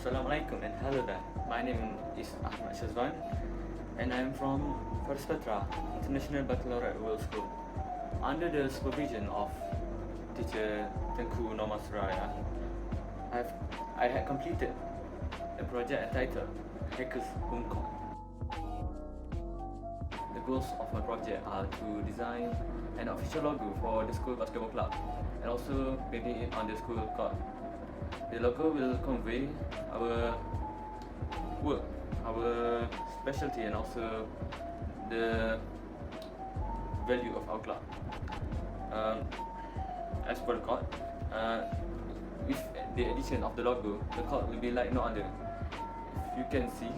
Assalamualaikum and hello there. My name is Ahmad Shazwan and I am from FARIS International Baccalaureate World School. Under the supervision of teacher Tengku Norma Suraya, I had completed a project entitled HOMECOURT. The goals of my project are to design an official logo for the school basketball club and also painting it on the school court. The logo will convey our work, our specialty, and also the value of our club. As for the court, with the addition of the logo, the court will be like no other. If you can see,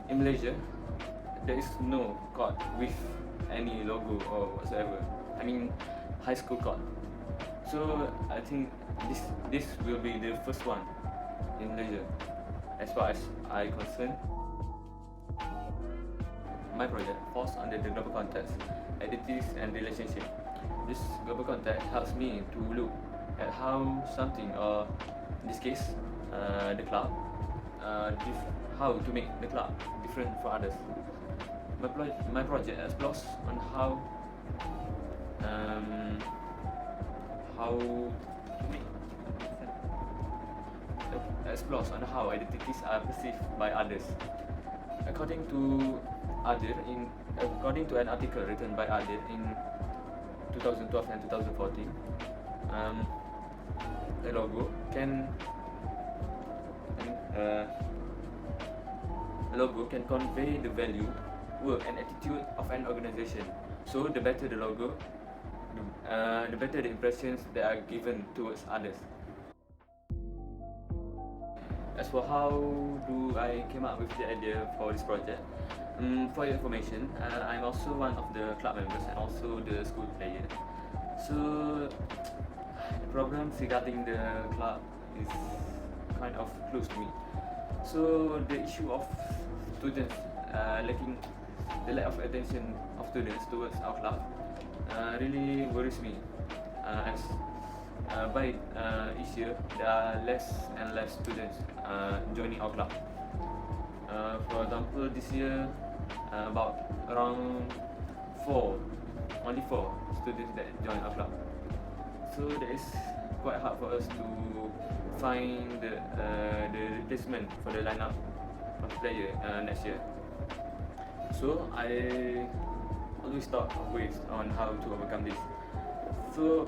in Malaysia, there is no court with any logo or whatsoever. I mean, high school court. So I think this will be the first one in Malaysia, as far as I concerned. My project falls under the global context, identities and relationship. This global context helps me to look at how something, or in this case, the club, how to make the club different from others. My project explores on how identities are perceived by others. According to an article written by Adir in 2012 and 2014, a logo can convey the value, work and attitude of an organization. So the better the logo, the better the impressions that are given towards others. As for how do I came up with the idea for this project, for your information, I'm also one of the club members and also the school player. So the problems regarding the club is kind of close to me. So the issue of students lacking the lack of attention of students towards our club really worries me, as by each year there are less and less students joining our club. For example, this year around only four students that join our club. So that is quite hard for us to find the replacement for the lineup of the player next year. So I always thought of ways on how to overcome this. So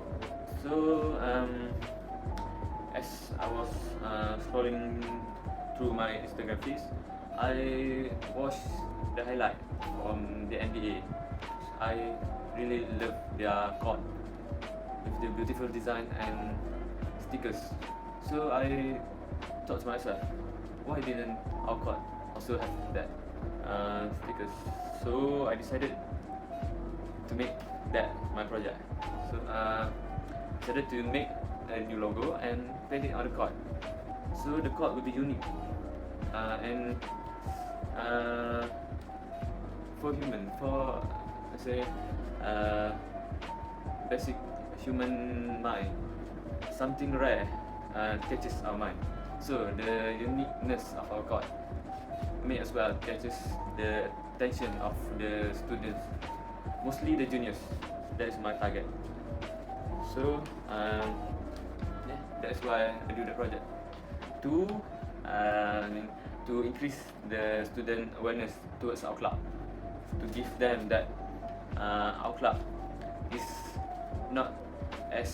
as I was scrolling through my Instagram feeds, I watched the highlight from the NBA. I really love their court with the beautiful design and stickers. So I thought to myself, why didn't our court also have that stickers? So I decided to make that my project. So decided to make a new logo and paint it on the court. So the court will be unique and for let's say basic human mind, something rare catches our mind. So the uniqueness of our court may as well catches the attention of the students, mostly the juniors. That is my target. So that's why I do the project, to increase the student awareness towards our club, to give them that our club is not as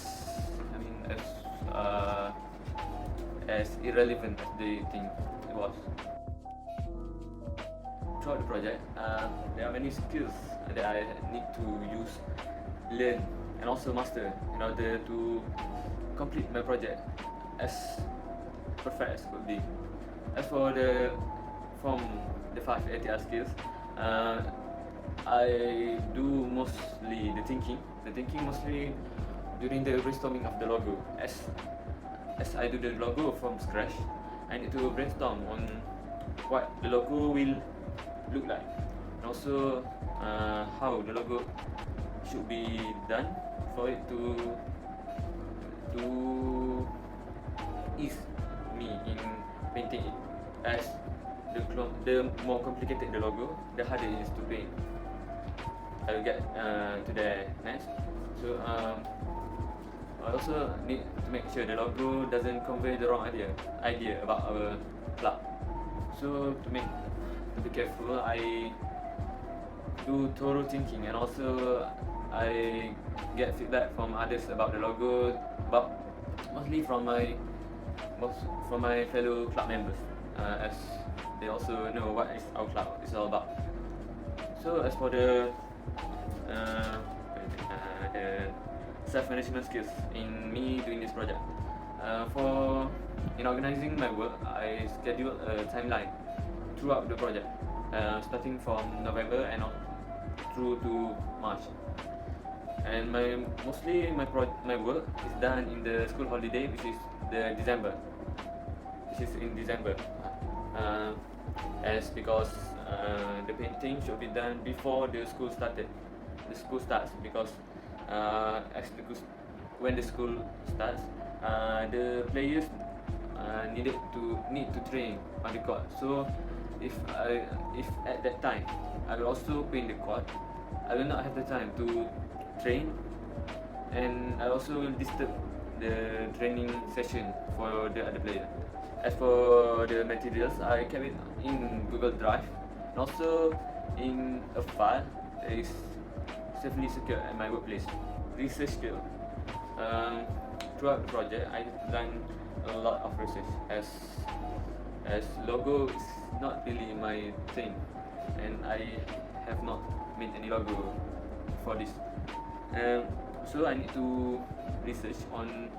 irrelevant as they think it was. Throughout the project, there are many skills that I need to learn and also master in order to complete my project as perfect as could be. As for from the 5 ATR skills, I do mostly the thinking mostly during the brainstorming of the logo. As I do the logo from scratch, I need to brainstorm on what the logo will look like, and also how the logo should be done for it to ease me in painting it, as the more complicated the logo, the harder it is to paint. I will get to the next. So I also need to make sure the logo doesn't convey the wrong idea about our club. So to be careful, I do thorough thinking, and also I get feedback from others about the logo, but mostly from my fellow club members, as they also know what is our club is all about. So as for the self-management skills in me doing this project, in organizing my work, I scheduled a timeline throughout the project, starting from November and on through to March. And mostly my work is done in the school holiday, which is in December, as because the painting should be done before the school starts, because when the school starts, the players need to train on the court. So if at that time I will also paint the court, I will not have the time to train, and I also will disturb the training session for the other player. As for the materials, I kept it in Google Drive, and also in a file that is safely secured at my workplace. Research skill. Throughout the project, I've done a lot of research, as logo is not really my thing, and I have not made any logo for this. So I need to research on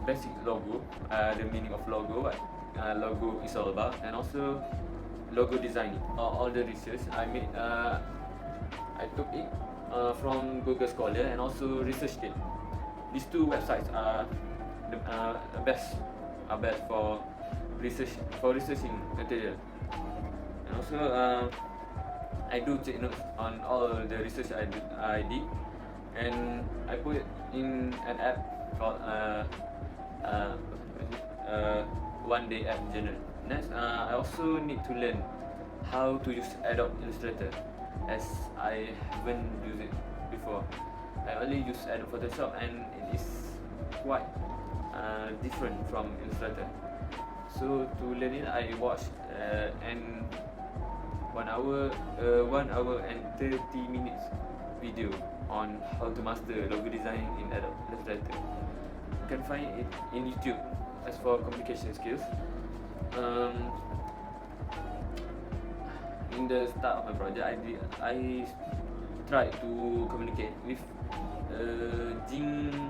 basic logo, the meaning of logo, what logo is all about, and also logo designing. All the research I made, I took it from Google Scholar and also ResearchGate. These two websites are the best for researching material. And also I do take notes on all the research I did, and I put it in an app called One Day App Journal. Next, I also need to learn how to use Adobe Illustrator, as I haven't used it before. I only use Adobe Photoshop, and it is quite different from Illustrator. So to learn it, I watched an 1 hour and 30 minutes video on how to master logo design in Adobe Illustrator. You can find it in YouTube. As for communication skills, in the start of my project, I tried to communicate with a gym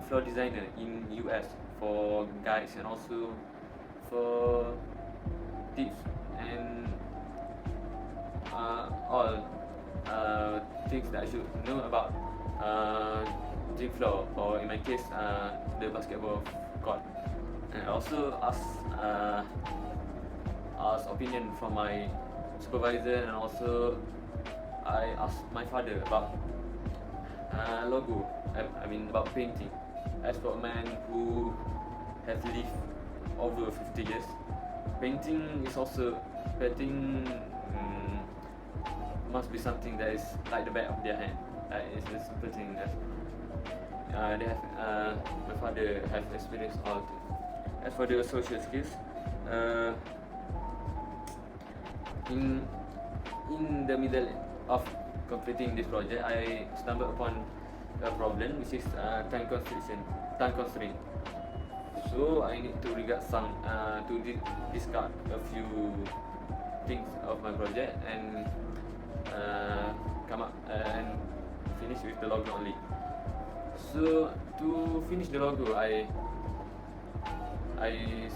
floor designer in US for guides, and also for tips and all things that I should know about gym floor, or in my case, the basketball court. And I also asked opinion from my supervisor, and also I asked my father about logo. I mean about painting. As for a man who has lived over 50 years, painting must be something that is like the back of their hand. It's a simple thing that my father has experienced all too. As for the social skills, in the middle of completing this project, I stumbled upon a problem, which is time constraint. So I need to discard a few things of my project, and come up and finish with the logo only. So to finish the logo, I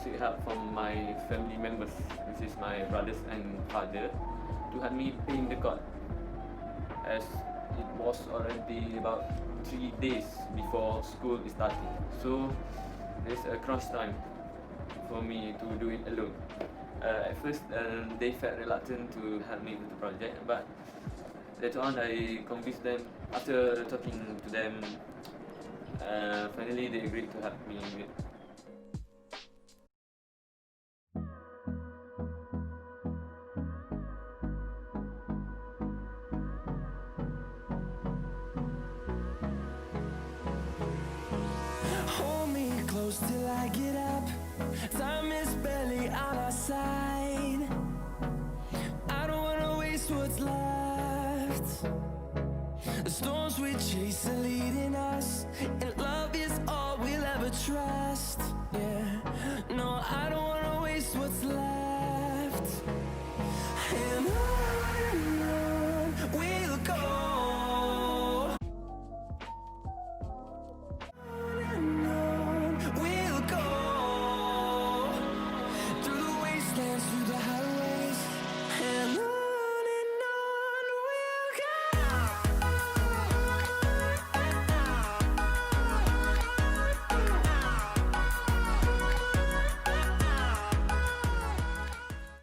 seek help from my family members, which is my brothers and father, to help me paint the court, as it was already about 3 days before school is starting. So there's a crunch time for me to do it alone. At first, they felt reluctant to help me with the project, but later on I convinced them, after talking to them Finally, they agreed to help me with. Hold me close till I get up. Time is barely on our side. I don't wanna waste what's left. The storms we chase are leading us, and love is all we'll ever trust. Yeah, no, I don't wanna waste what's left. And